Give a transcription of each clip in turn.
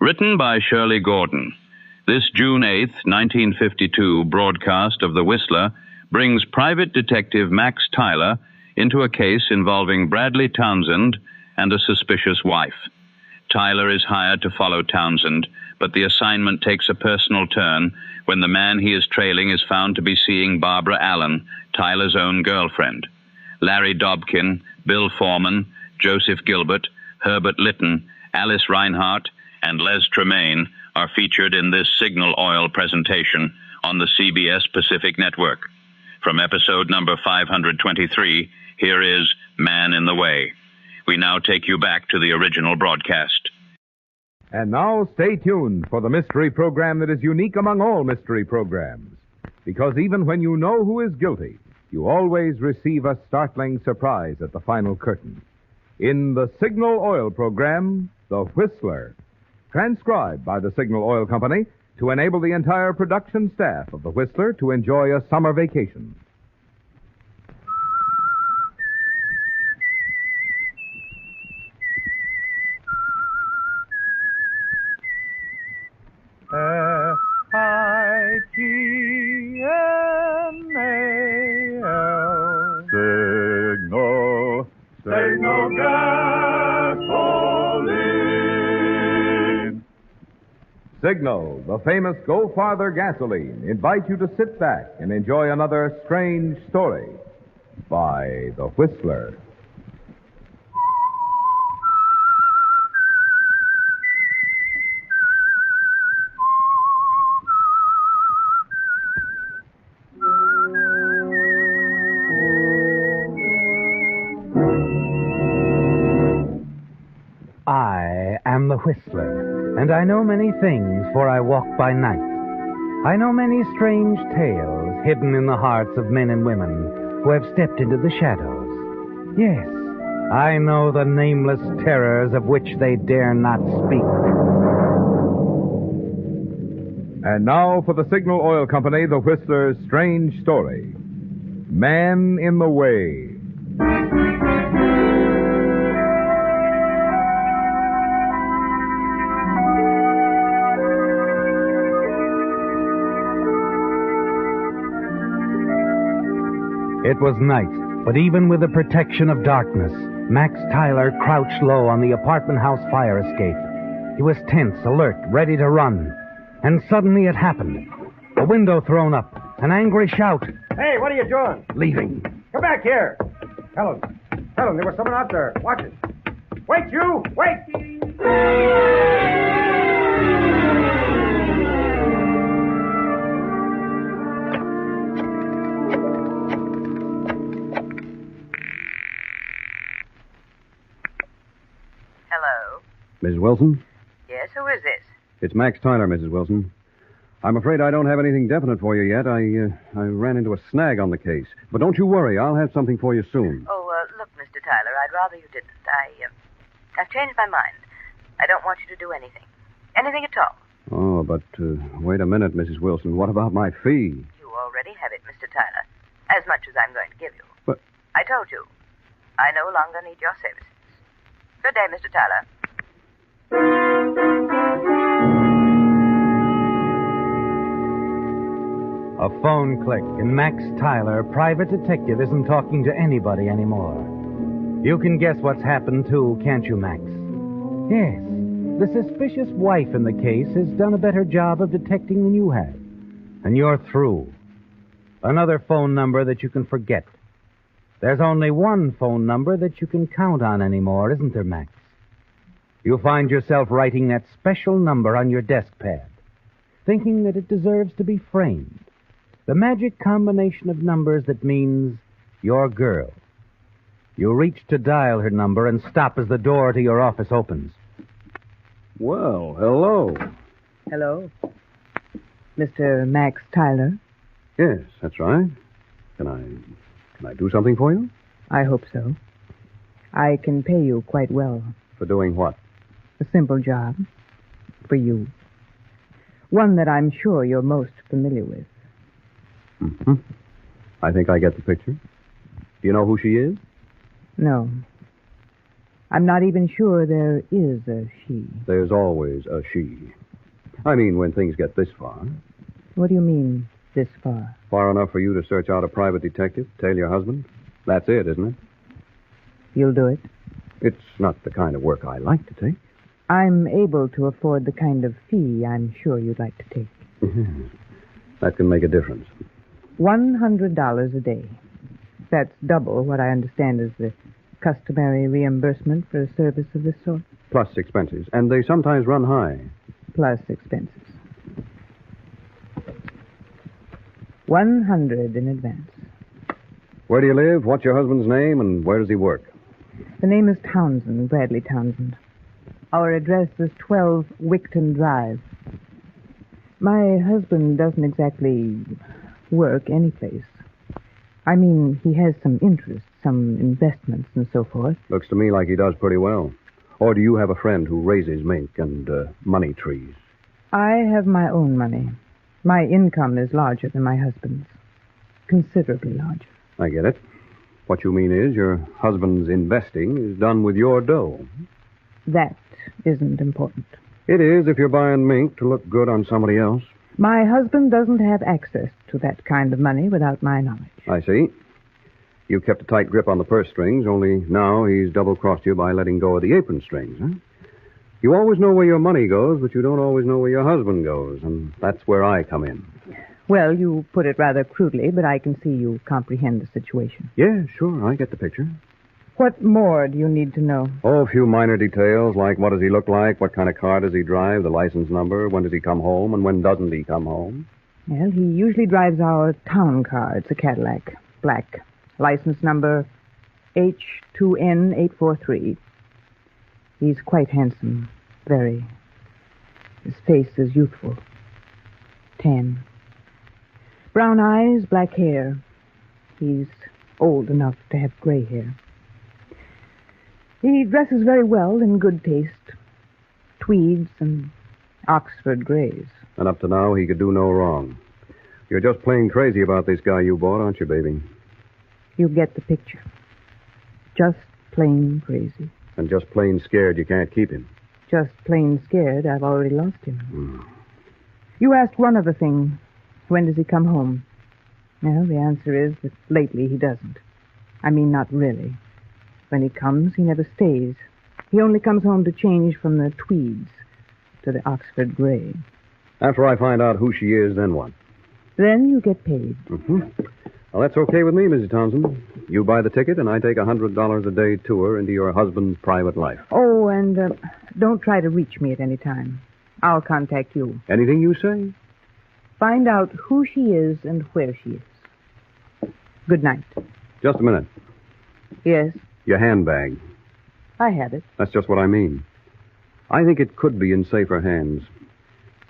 Written by Shirley Gordon. This June 8, 1952 broadcast of The Whistler brings private detective Max Tyler into a case involving Bradley Townsend and a suspicious wife. Tyler is hired to follow Townsend, but the assignment takes a personal turn when the man he is trailing is found to be seeing Barbara Allen, Tyler's own girlfriend. Larry Dobkin, Bill Foreman, Joseph Gilbert, Herbert Litton, Alice Reinhardt, and Les Tremayne are featured in this Signal Oil presentation on the CBS Pacific Network. From episode number 523, here is Man in the Way. We now take you back to the original broadcast. And now stay tuned for the mystery program that is unique among all mystery programs. Because even when you know who is guilty, you always receive a startling surprise at the final curtain. In the Signal Oil program, The Whistler, transcribed by the Signal Oil Company to enable the entire production staff of The Whistler to enjoy a summer vacation. Signal, Signal gasoline. Signal, the famous Go Farther gasoline, invite you to sit back and enjoy another strange story by The Whistler. I am the Whistler, and I know many things, for I walk by night. I know many strange tales hidden in the hearts of men and women who have stepped into the shadows. Yes, I know the nameless terrors of which they dare not speak. And now for the Signal Oil Company, The Whistler's strange story, Man in the Way. It was night, but even with the protection of darkness, Max Tyler crouched low on the apartment house fire escape. He was tense, alert, ready to run. And suddenly it happened. A window thrown up, an angry shout. Hey, what are you doing? Leaving. Come back here. Helen, there was someone out there. Watch it. Wait, you! Wait! Hello? Mrs. Wilson? Yes, who is this? It's Max Tyler, Mrs. Wilson. I'm afraid I don't have anything definite for you yet. I ran into a snag on the case. But don't you worry. I'll have something for you soon. Oh, look, Mr. Tyler, I'd rather you didn't. I've changed my mind. I don't want you to do anything. Anything at all. Oh, but wait a minute, Mrs. Wilson. What about my fee? You already have it, Mr. Tyler. As much as I'm going to give you. But I told you. I no longer need your services. Good day, Mr. Tyler. A phone clicked, and Max Tyler, private detective, isn't talking to anybody anymore. You can guess what's happened, too, can't you, Max? Yes, the suspicious wife in the case has done a better job of detecting than you have. And you're through. Another phone number that you can forget. There's only one phone number that you can count on anymore, isn't there, Max? You find yourself writing that special number on your desk pad, thinking that it deserves to be framed. The magic combination of numbers that means your girl. You reach to dial her number and stop as the door to your office opens. Well, hello. Hello? Mr. Max Tyler? Yes, that's right. Can I do something for you? I hope so. I can pay you quite well. For doing what? A simple job. For you. One that I'm sure you're most familiar with. Mm-hmm. I think I get the picture. Do you know who she is? No. I'm not even sure there is a she. There's always a she. I mean, when things get this far. What do you mean, this far? Far enough for you to search out a private detective, tail your husband? That's it, isn't it? You'll do it? It's not the kind of work I like to take. I'm able to afford the kind of fee I'm sure you'd like to take. That can make a difference. $100 a day. That's double what I understand is the customary reimbursement for a service of this sort. Plus expenses. And they sometimes run high. Plus expenses. 100 in advance. Where do you live? What's your husband's name? And where does he work? The name is Townsend, Bradley Townsend. Our address is 12 Wickton Drive. My husband doesn't exactly work anyplace. I mean, he has some interests, some investments and so forth. Looks to me like he does pretty well. Or do you have a friend who raises mink and money trees? I have my own money. My income is larger than my husband's. Considerably larger. I get it. What you mean is your husband's investing is done with your dough. That isn't important. It is if you're buying mink to look good on somebody else. My husband doesn't have access to that kind of money without my knowledge. I see. You kept a tight grip on the purse strings, only now he's double-crossed you by letting go of the apron strings, huh? You always know where your money goes, but you don't always know where your husband goes, and that's where I come in. Well, you put it rather crudely, but I can see you comprehend the situation. Yeah, sure, I get the picture. What more do you need to know? Oh, a few minor details, like what does he look like, what kind of car does he drive, the license number, when does he come home, and when doesn't he come home? Well, he usually drives our town car. It's a Cadillac, black. License number H2N843. He's quite handsome, very. His face is youthful. Tan. Brown eyes, black hair. He's old enough to have gray hair. He dresses very well, in good taste. Tweeds and Oxford grays. And up to now, he could do no wrong. You're just plain crazy about this guy you bought, aren't you, baby? You get the picture. Just plain crazy. And just plain scared you can't keep him. Just plain scared I've already lost him. You asked one other thing. When does he come home? Well, the answer is that lately he doesn't. I mean, not really. When he comes, he never stays. He only comes home to change from the tweeds to the Oxford gray. After I find out who she is, then what? Then you get paid. Well, that's okay with me, Mrs. Townsend. You buy the ticket, and I take a $100 a day tour into your husband's private life. Oh, and don't try to reach me at any time. I'll contact you. Anything you say? Find out who she is and where she is. Good night. Just a minute. Yes? Your handbag. I have it. That's just what I mean. I think it could be in safer hands.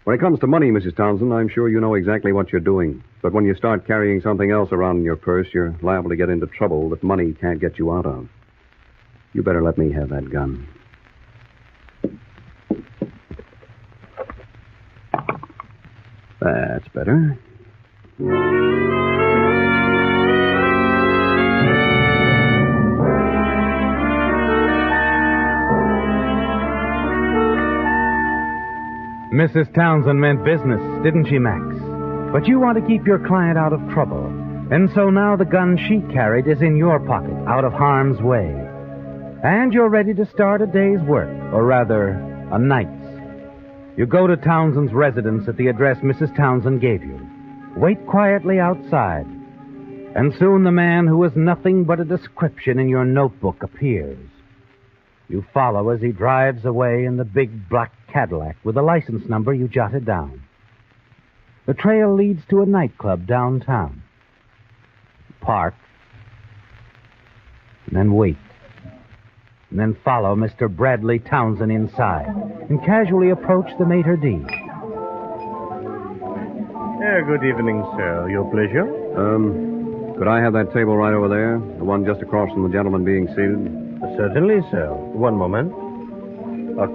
When it comes to money, Mrs. Townsend, I'm sure you know exactly what you're doing. But when you start carrying something else around in your purse, you're liable to get into trouble that money can't get you out of. You better let me have that gun. That's better. Mrs. Townsend meant business, didn't she, Max? But you want to keep your client out of trouble. And so now the gun she carried is in your pocket, out of harm's way. And you're ready to start a day's work, or rather, a night's. You go to Townsend's residence at the address Mrs. Townsend gave you. Wait quietly outside. And soon the man who is nothing but a description in your notebook appears. You follow as he drives away in the big black Cadillac with the license number you jotted down. The trail leads to a nightclub downtown. Park. And then wait. And then follow Mr. Bradley Townsend inside and casually approach the maitre d'. Good evening, sir. Your pleasure? Could I have that table right over there? The one just across from the gentleman being seated? Certainly, sir. One moment.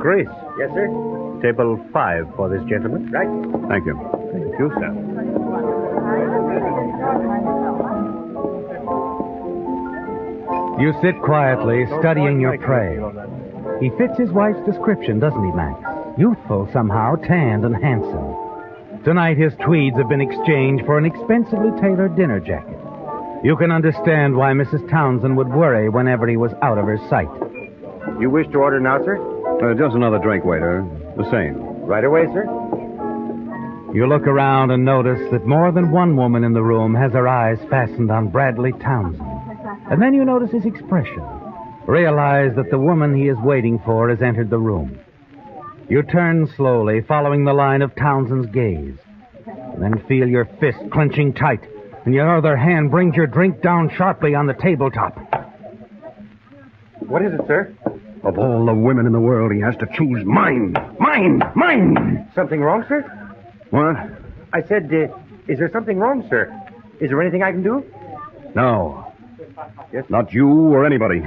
Chris. Yes, sir? Table 5 for this gentleman. Right. Thank you. Thank you, sir. You sit quietly, studying your prey. He fits his wife's description, doesn't he, Max? Youthful somehow, tanned and handsome. Tonight his tweeds have been exchanged for an expensively tailored dinner jacket. You can understand why Mrs. Townsend would worry whenever he was out of her sight. You wish to order now, sir? Just another drink, waiter. The same. Right away, sir. You look around and notice that more than one woman in the room has her eyes fastened on Bradley Townsend. And then you notice his expression. Realize that the woman he is waiting for has entered the room. You turn slowly, following the line of Townsend's gaze. And then feel your fist clenching tight, and your other hand brings your drink down sharply on the tabletop. What is it, sir? Of all the women in the world, he has to choose mine. Mine! Something wrong, sir? What? I said, is there something wrong, sir? Is there anything I can do? No. Yes? Not you or anybody.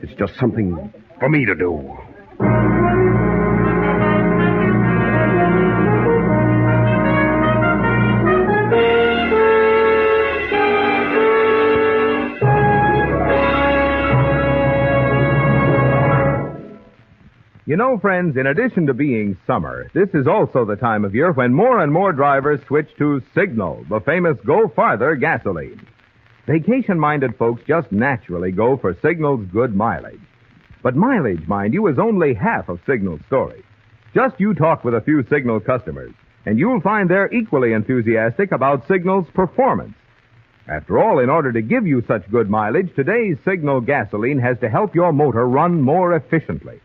It's just something for me to do. You know, friends, in addition to being summer, this is also the time of year when more and more drivers switch to Signal, the famous Go Farther gasoline. Vacation-minded folks just naturally go for Signal's good mileage. But mileage, mind you, is only half of Signal's story. Just you talk with a few Signal customers, and you'll find they're equally enthusiastic about Signal's performance. After all, in order to give you such good mileage, today's Signal gasoline has to help your motor run more efficiently.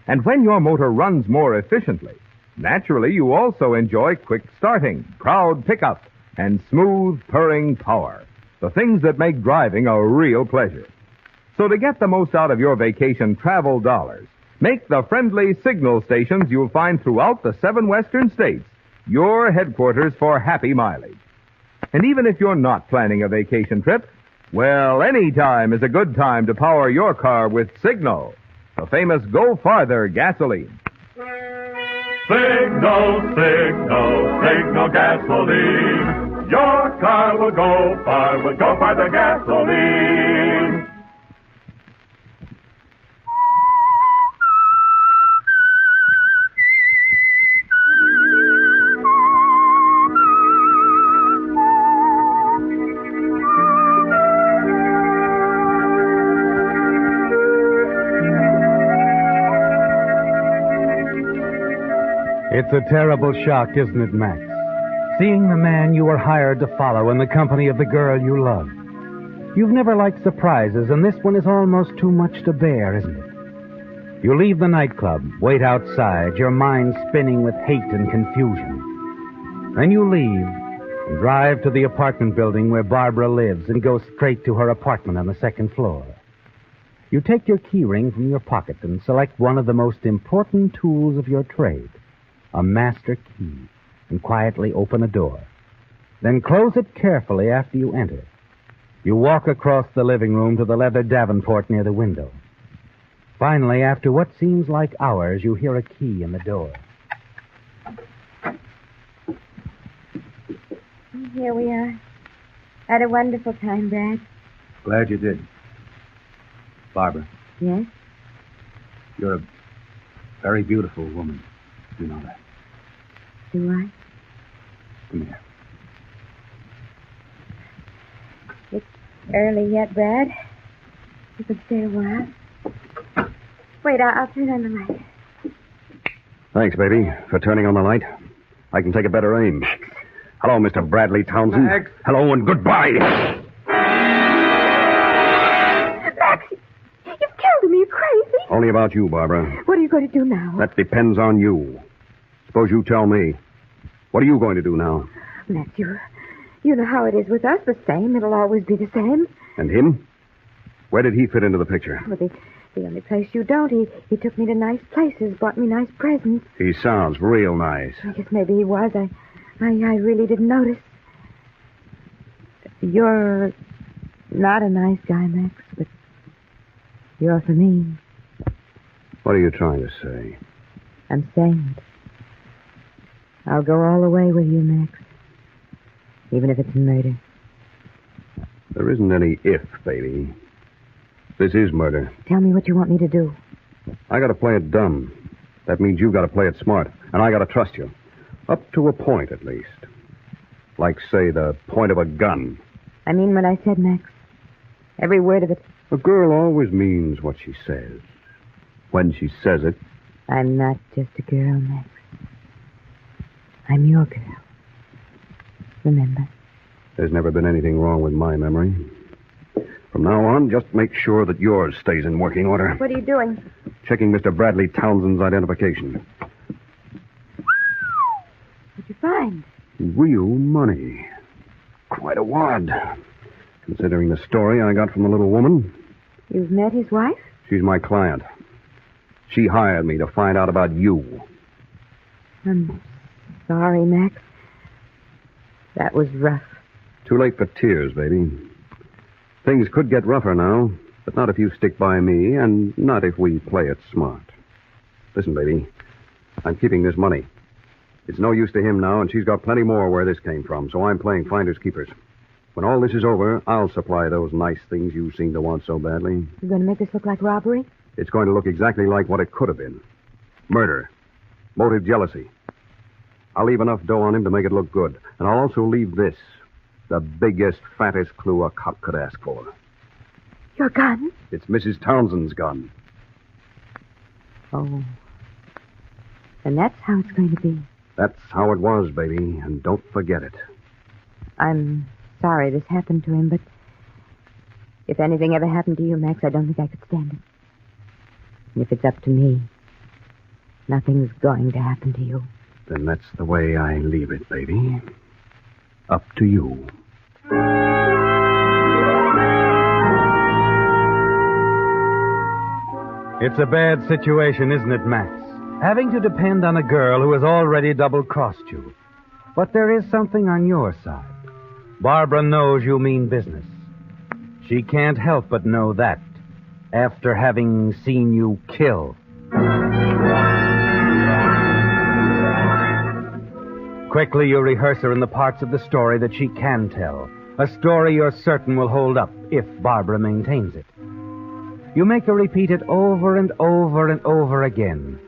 And when your motor runs more efficiently, naturally you also enjoy quick starting, proud pickup, and smooth purring power. The things that make driving a real pleasure. So to get the most out of your vacation travel dollars, make the friendly Signal stations you'll find throughout the 7 western states your headquarters for happy mileage. And even if you're not planning a vacation trip, well, any time is a good time to power your car with Signal, the famous Go Farther gasoline. Signal, signal, signal gasoline. Your car will go far with Go Farther gasoline. It's a terrible shock, isn't it, Max? Seeing the man you were hired to follow in the company of the girl you love. You've never liked surprises, and this one is almost too much to bear, isn't it? You leave the nightclub, wait outside, your mind spinning with hate and confusion. Then you leave and drive to the apartment building where Barbara lives and go straight to her apartment on the 2nd floor. You take your key ring from your pocket and select one of the most important tools of your trade, a master key, and quietly open a door. Then close it carefully after you enter. You walk across the living room to the leather davenport near the window. Finally, after what seems like hours, you hear a key in the door. Here we are. Had a wonderful time, Brad. Glad you did. Barbara, Yes? you're a very beautiful woman. You know that. Do I? Come here. It's early yet, Brad. You could stay a while. Wait, I'll turn on the light. Thanks, baby, for turning on the light. I can take a better aim. Hello, Mr. Bradley Townsend. Max. Hello and goodbye. Max, you've killed me. You're crazy. Only about you, Barbara. What are you going to do now? That depends on you. Suppose you tell me. What are you going to do now? Max, you know how it is with us. The same. It'll always be the same. And him? Where did he fit into the picture? Well, the only place you don't. He took me to nice places, bought me nice presents. He sounds real nice. I guess maybe he was. I really didn't notice. You're not a nice guy, Max, but you're for me. What are you trying to say? I'm saying it. I'll go all the way with you, Max. Even if it's murder. There isn't any if, baby. This is murder. Tell me what you want me to do. I got to play it dumb. That means you've got to play it smart. And I got to trust you. Up to a point, at least. Like, say, the point of a gun. I mean what I said, Max. Every word of it. A girl always means what she says. When she says it. I'm not just a girl, Max. I'm your girl. Remember? There's never been anything wrong with my memory. From now on, just make sure that yours stays in working order. What are you doing? Checking Mr. Bradley Townsend's identification. What'd you find? Real money. Quite a wad. Considering the story I got from the little woman. You've met his wife? She's my client. She hired me to find out about you. I'm sorry, Max. That was rough. Too late for tears, baby. Things could get rougher now, but not if you stick by me, and not if we play it smart. Listen, baby, I'm keeping this money. It's no use to him now, and she's got plenty more where this came from, so I'm playing finders keepers. When all this is over, I'll supply those nice things you seem to want so badly. You're going to make this look like robbery? It's going to look exactly like what it could have been. Murder. Motive jealousy. I'll leave enough dough on him to make it look good. And I'll also leave this. The biggest, fattest clue a cop could ask for. Your gun? It's Mrs. Townsend's gun. Oh. And that's how it's going to be. That's how it was, baby, and don't forget it. I'm sorry this happened to him, but if anything ever happened to you, Max, I don't think I could stand it. And if it's up to me, nothing's going to happen to you. Then that's the way I leave it, baby. Up to you. It's a bad situation, isn't it, Max? Having to depend on a girl who has already double-crossed you. But there is something on your side. Barbara knows you mean business. She can't help but know that after having seen you kill. Quickly, you rehearse her in the parts of the story that she can tell. A story you're certain will hold up if Barbara maintains it. You make her repeat it over and over and over again.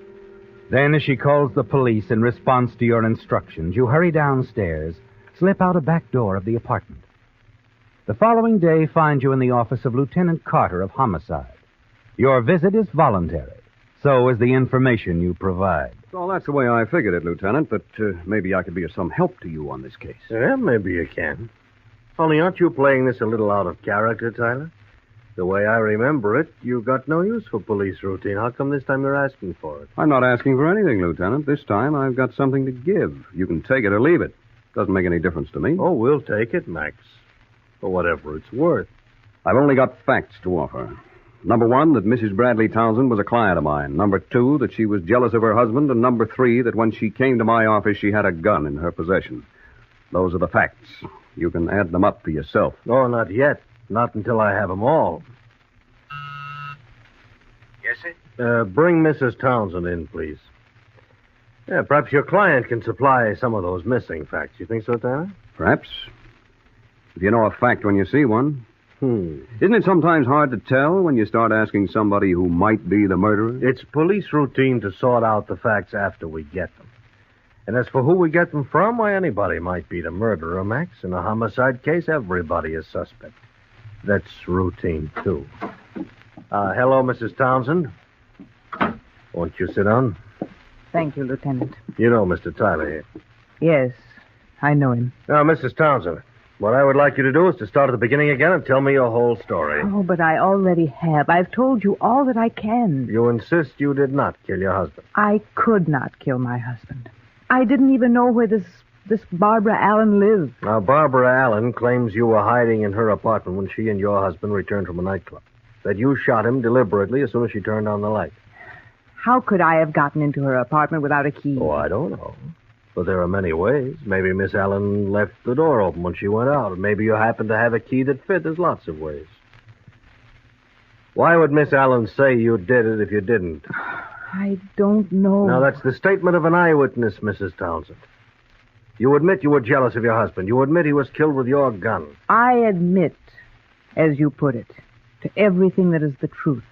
Then, as she calls the police in response to your instructions, you hurry downstairs, slip out a back door of the apartment. The following day finds you in the office of Lieutenant Carter of Homicide. Your visit is voluntary. So is the information you provide. Well, that's the way I figured it, Lieutenant, but maybe I could be of some help to you on this case. Yeah, maybe you can. Only aren't you playing this a little out of character, Tyler? The way I remember it, you've got no use for police routine. How come this time you're asking for it? I'm not asking for anything, Lieutenant. This time I've got something to give. You can take it or leave it. Doesn't make any difference to me. Oh, we'll take it, Max. For whatever it's worth. I've only got facts to offer. Number 1, that Mrs. Bradley Townsend was a client of mine. Number 2, that she was jealous of her husband. And number 3, that when she came to my office, she had a gun in her possession. Those are the facts. You can add them up for yourself. Oh, not yet. Not until I have them all. Yes, sir? Bring Mrs. Townsend in, please. Yeah, perhaps your client can supply some of those missing facts. You think so, Tyler? Perhaps. If you know a fact when you see one. Isn't it sometimes hard to tell when you start asking somebody who might be the murderer? It's police routine to sort out the facts after we get them. And as for who we get them from, why, anybody might be the murderer, Max. In a homicide case, everybody is suspect. That's routine, too. Hello, Mrs. Townsend. Won't you sit down? Thank you, Lieutenant. You know Mr. Tyler here. Yes, I know him. Now, Mrs. Townsend, what I would like you to do is to start at the beginning again and tell me your whole story. Oh, but I already have. I've told you all that I can. You insist you did not kill your husband. I could not kill my husband. I didn't even know where this Barbara Allen lived. Now, Barbara Allen claims you were hiding in her apartment when she and your husband returned from a nightclub. That you shot him deliberately as soon as she turned on the light. How could I have gotten into her apartment without a key? Oh, I don't know. But there are many ways. Maybe Miss Allen left the door open when she went out. Or maybe you happened to have a key that fit. There's lots of ways. Why would Miss Allen say you did it if you didn't? I don't know. Now, that's the statement of an eyewitness, Mrs. Townsend. You admit you were jealous of your husband. You admit he was killed with your gun. I admit, as you put it, to everything that is the truth.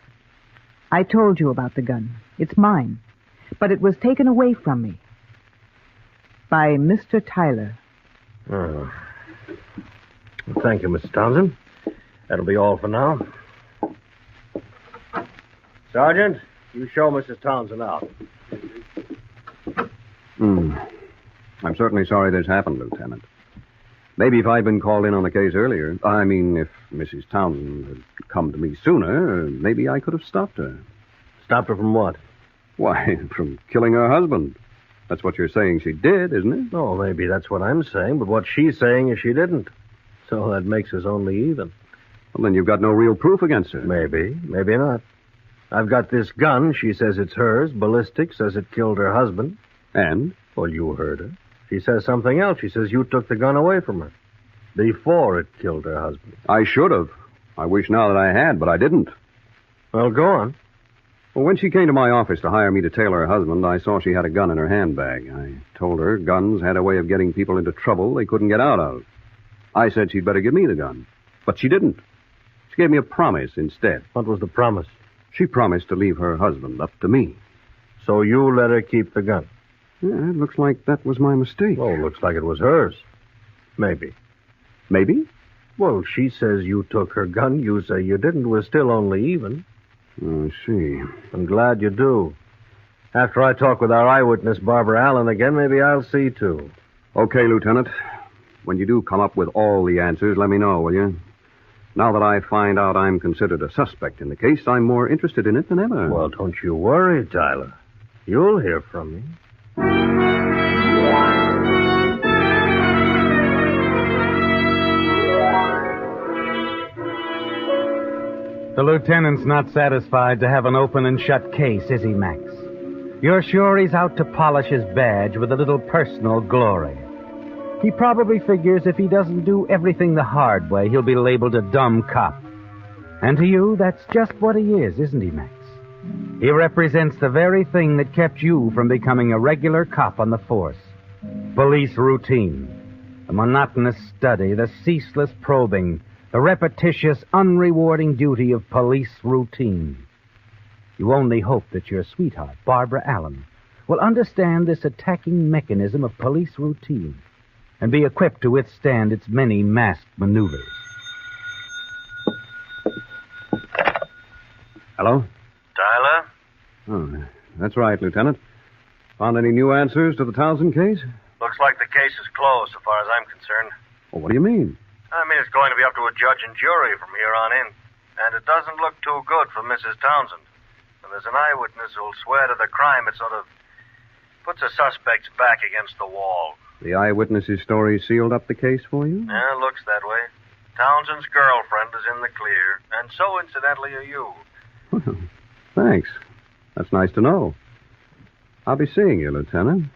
I told you about the gun. It's mine. But it was taken away from me. By Mr. Tyler. Oh. Well, thank you, Mr. Townsend. That'll be all for now. Sergeant, you show Mrs. Townsend out. I'm certainly sorry this happened, Lieutenant. Maybe if I'd been called in on the case earlier, I mean, if Mrs. Townsend had come to me sooner, maybe I could have stopped her. Stopped her from what? Why, from killing her husband. That's what you're saying she did, isn't it? Oh, maybe that's what I'm saying, but what she's saying is she didn't. So that makes us only even. Well, then you've got no real proof against her. Maybe, maybe not. I've got this gun. She says it's hers. Ballistics says it killed her husband. And? Well, you heard her. She says something else. She says you took the gun away from her before it killed her husband. I should have. I wish now that I had, but I didn't. Well, go on. Well, when she came to my office to hire me to tail her husband, I saw she had a gun in her handbag. I told her guns had a way of getting people into trouble they couldn't get out of. I said she'd better give me the gun. But she didn't. She gave me a promise instead. What was the promise? She promised to leave her husband up to me. So you let her keep the gun? Yeah, it looks like that was my mistake. Oh, looks like it was hers. Maybe. Maybe? Well, she says you took her gun. You say you didn't. We're still only even. I see. I'm glad you do. After I talk with our eyewitness, Barbara Allen, again, maybe I'll see, too. Okay, Lieutenant. When you do come up with all the answers, let me know, will you? Now that I find out I'm considered a suspect in the case, I'm more interested in it than ever. Well, don't you worry, Tyler. You'll hear from me. The lieutenant's not satisfied to have an open and shut case, is he, Max? You're sure he's out to polish his badge with a little personal glory. He probably figures if he doesn't do everything the hard way, he'll be labeled a dumb cop. And to you, that's just what he is, isn't he, Max? He represents the very thing that kept you from becoming a regular cop on the force. Police routine. The monotonous study, the ceaseless probing, the repetitious, unrewarding duty of police routine. You only hope that your sweetheart, Barbara Allen, will understand this attacking mechanism of police routine and be equipped to withstand its many masked maneuvers. Hello? Tyler? Oh, that's right, Lieutenant. Found any new answers to the Townsend case? Looks like the case is closed, so far as I'm concerned. Well, what do you mean? I mean, it's going to be up to a judge and jury from here on in. And it doesn't look too good for Mrs. Townsend. When there's an eyewitness who'll swear to the crime, it sort of puts the suspects back against the wall. The eyewitness's story sealed up the case for you? Yeah, it looks that way. Townsend's girlfriend is in the clear, and so, incidentally, are you. Well, thanks. That's nice to know. I'll be seeing you, Lieutenant.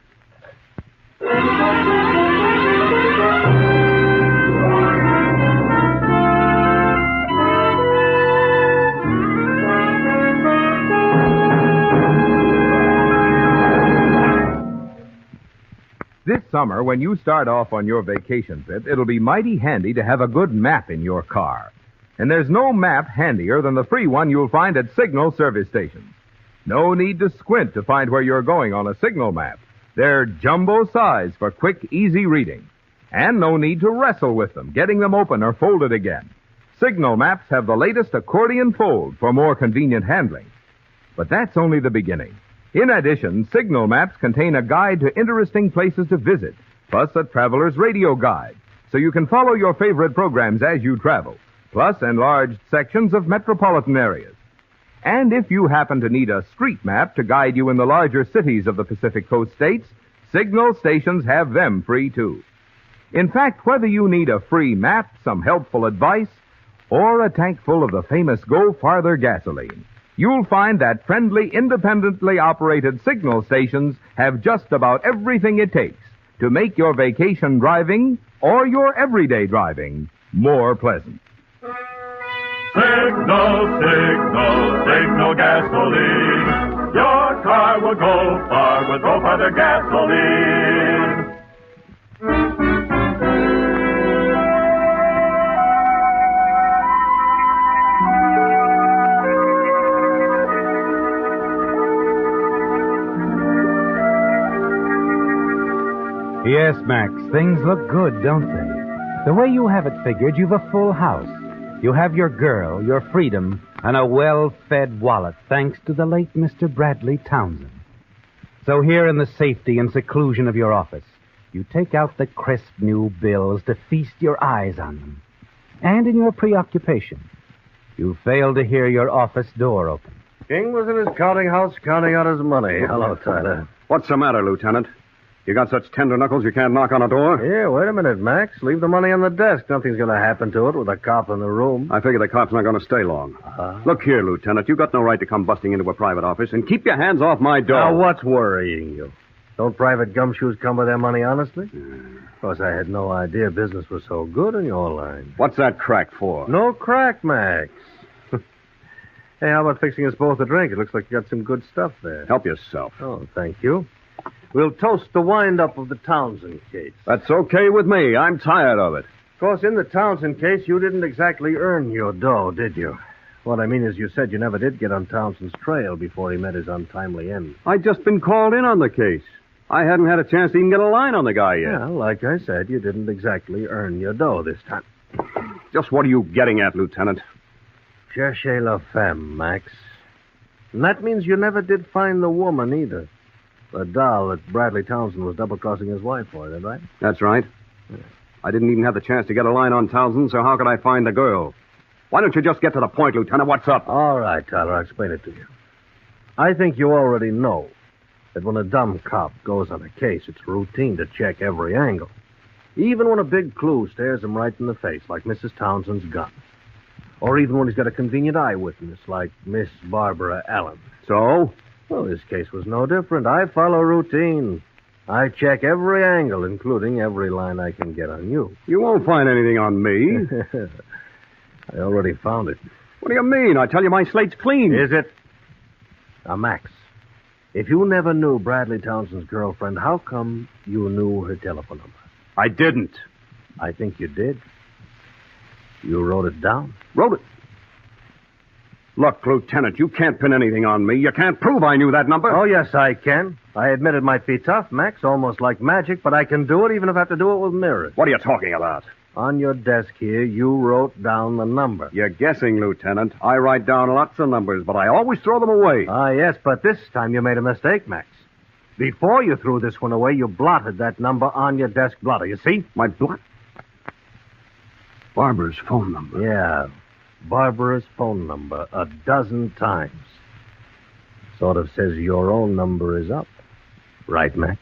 This summer, when you start off on your vacation trip, it'll be mighty handy to have a good map in your car. And there's no map handier than the free one you'll find at Signal service stations. No need to squint to find where you're going on a Signal map. They're jumbo size for quick, easy reading. And no need to wrestle with them, getting them open or folded again. Signal maps have the latest accordion fold for more convenient handling. But that's only the beginning. In addition, Signal maps contain a guide to interesting places to visit, plus a traveler's radio guide, so you can follow your favorite programs as you travel, plus enlarged sections of metropolitan areas. And if you happen to need a street map to guide you in the larger cities of the Pacific Coast states, Signal stations have them free, too. In fact, whether you need a free map, some helpful advice, or a tank full of the famous Go Farther gasoline, you'll find that friendly, independently operated Signal stations have just about everything it takes to make your vacation driving or your everyday driving more pleasant. Signal, signal, signal gasoline. Your car will go far with Go Farther gasoline. Yes, Max, things look good, don't they? The way you have it figured, you've a full house. You have your girl, your freedom, and a well-fed wallet, thanks to the late Mr. Bradley Townsend. So here in the safety and seclusion of your office, you take out the crisp new bills to feast your eyes on them. And in your preoccupation, you fail to hear your office door open. King was in his counting house counting out his money. Hello, Tyler. What's the matter, Lieutenant? You got such tender knuckles you can't knock on a door? Here, wait a minute, Max. Leave the money on the desk. Nothing's going to happen to it with a cop in the room. I figure the cop's not going to stay long. Look here, Lieutenant. You got no right to come busting into a private office, and keep your hands off my door. Now, what's worrying you? Don't private gumshoes come with their money honestly? Of course, I had no idea business was so good in your line. What's that crack for? No crack, Max. Hey, how about fixing us both a drink? It looks like you got some good stuff there. Help yourself. Oh, thank you. We'll toast the wind-up of the Townsend case. That's okay with me. I'm tired of it. Of course, in the Townsend case, you didn't exactly earn your dough, did you? What I mean is you said you never did get on Townsend's trail before he met his untimely end. I'd just been called in on the case. I hadn't had a chance to even get a line on the guy yet. Yeah, like I said, you didn't exactly earn your dough this time. Just what are you getting at, Lieutenant? Cherchez la femme, Max. And that means you never did find the woman either. The doll that Bradley Townsend was double-crossing his wife for, is that right? That's right. I didn't even have the chance to get a line on Townsend, so how could I find the girl? Why don't you just get to the point, Lieutenant? What's up? All right, Tyler, I'll explain it to you. I think you already know that when a dumb cop goes on a case, it's routine to check every angle. Even when a big clue stares him right in the face, like Mrs. Townsend's gun. Or even when he's got a convenient eyewitness, like Miss Barbara Allen. So? Well, this case was no different. I follow routine. I check every angle, including every line I can get on you. You won't find anything on me. I already found it. What do you mean? I tell you my slate's clean. Is it? Now, Max, if you never knew Bradley Townsend's girlfriend, how come you knew her telephone number? I didn't. I think you did. You wrote it down. Wrote it? Look, Lieutenant, you can't pin anything on me. You can't prove I knew that number. Oh, yes, I can. I admit it might be tough, Max, almost like magic, but I can do it even if I have to do it with mirrors. What are you talking about? On your desk here, you wrote down the number. You're guessing, Lieutenant. I write down lots of numbers, but I always throw them away. Ah, yes, but this time you made a mistake, Max. Before you threw this one away, you blotted that number on your desk blotter, you see? My blot? Barbara's phone number. Yeah, Barbara's phone number 12 times. Sort of says your own number is up. Right, Max?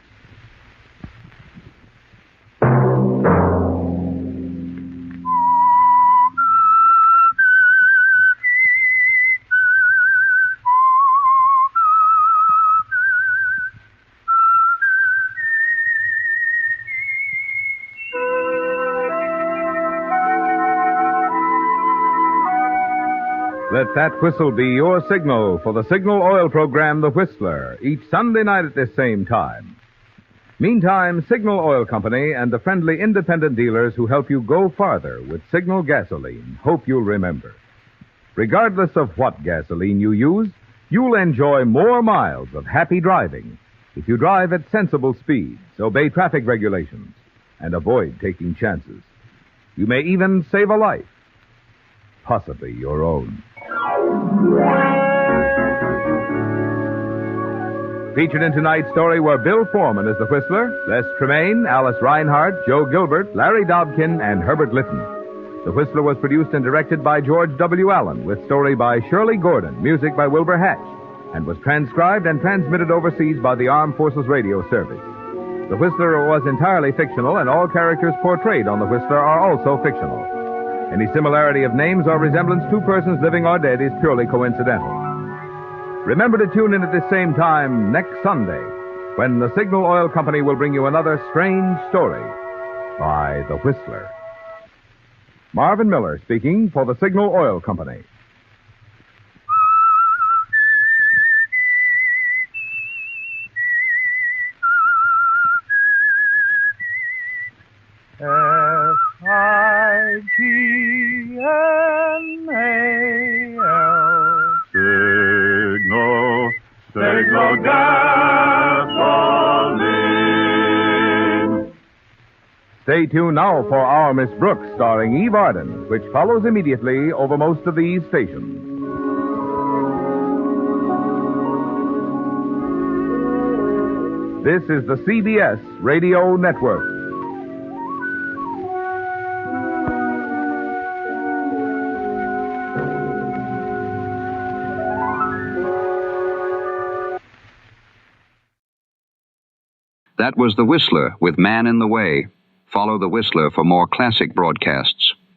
Let that whistle be your signal for the Signal Oil program, The Whistler, each Sunday night at this same time. Meantime, Signal Oil Company and the friendly independent dealers who help you go farther with Signal gasoline hope you'll remember. Regardless of what gasoline you use, you'll enjoy more miles of happy driving if you drive at sensible speeds, obey traffic regulations, and avoid taking chances. You may even save a life, possibly your own. Featured in tonight's story were Bill Foreman as the Whistler, Les Tremayne, Alice Reinhardt, Joe Gilbert, Larry Dobkin, and Herbert Litton. The Whistler was produced and directed by George W. Allen, with story by Shirley Gordon, music by Wilbur Hatch, and was transcribed and transmitted overseas by the Armed Forces Radio Service. The Whistler was entirely fictional, and all characters portrayed on The Whistler are also fictional. Any similarity of names or resemblance to persons living or dead is purely coincidental. Remember to tune in at this same time next Sunday, when the Signal Oil Company will bring you another strange story by The Whistler. Marvin Miller speaking for the Signal Oil Company. S-I-G-N-A-L Signal gasoline. Stay tuned now for Our Miss Brooks, starring Eve Arden, which follows immediately over most of these stations. This is the CBS Radio Network. That was The Whistler with Man in the Way. Follow The Whistler for more classic broadcasts.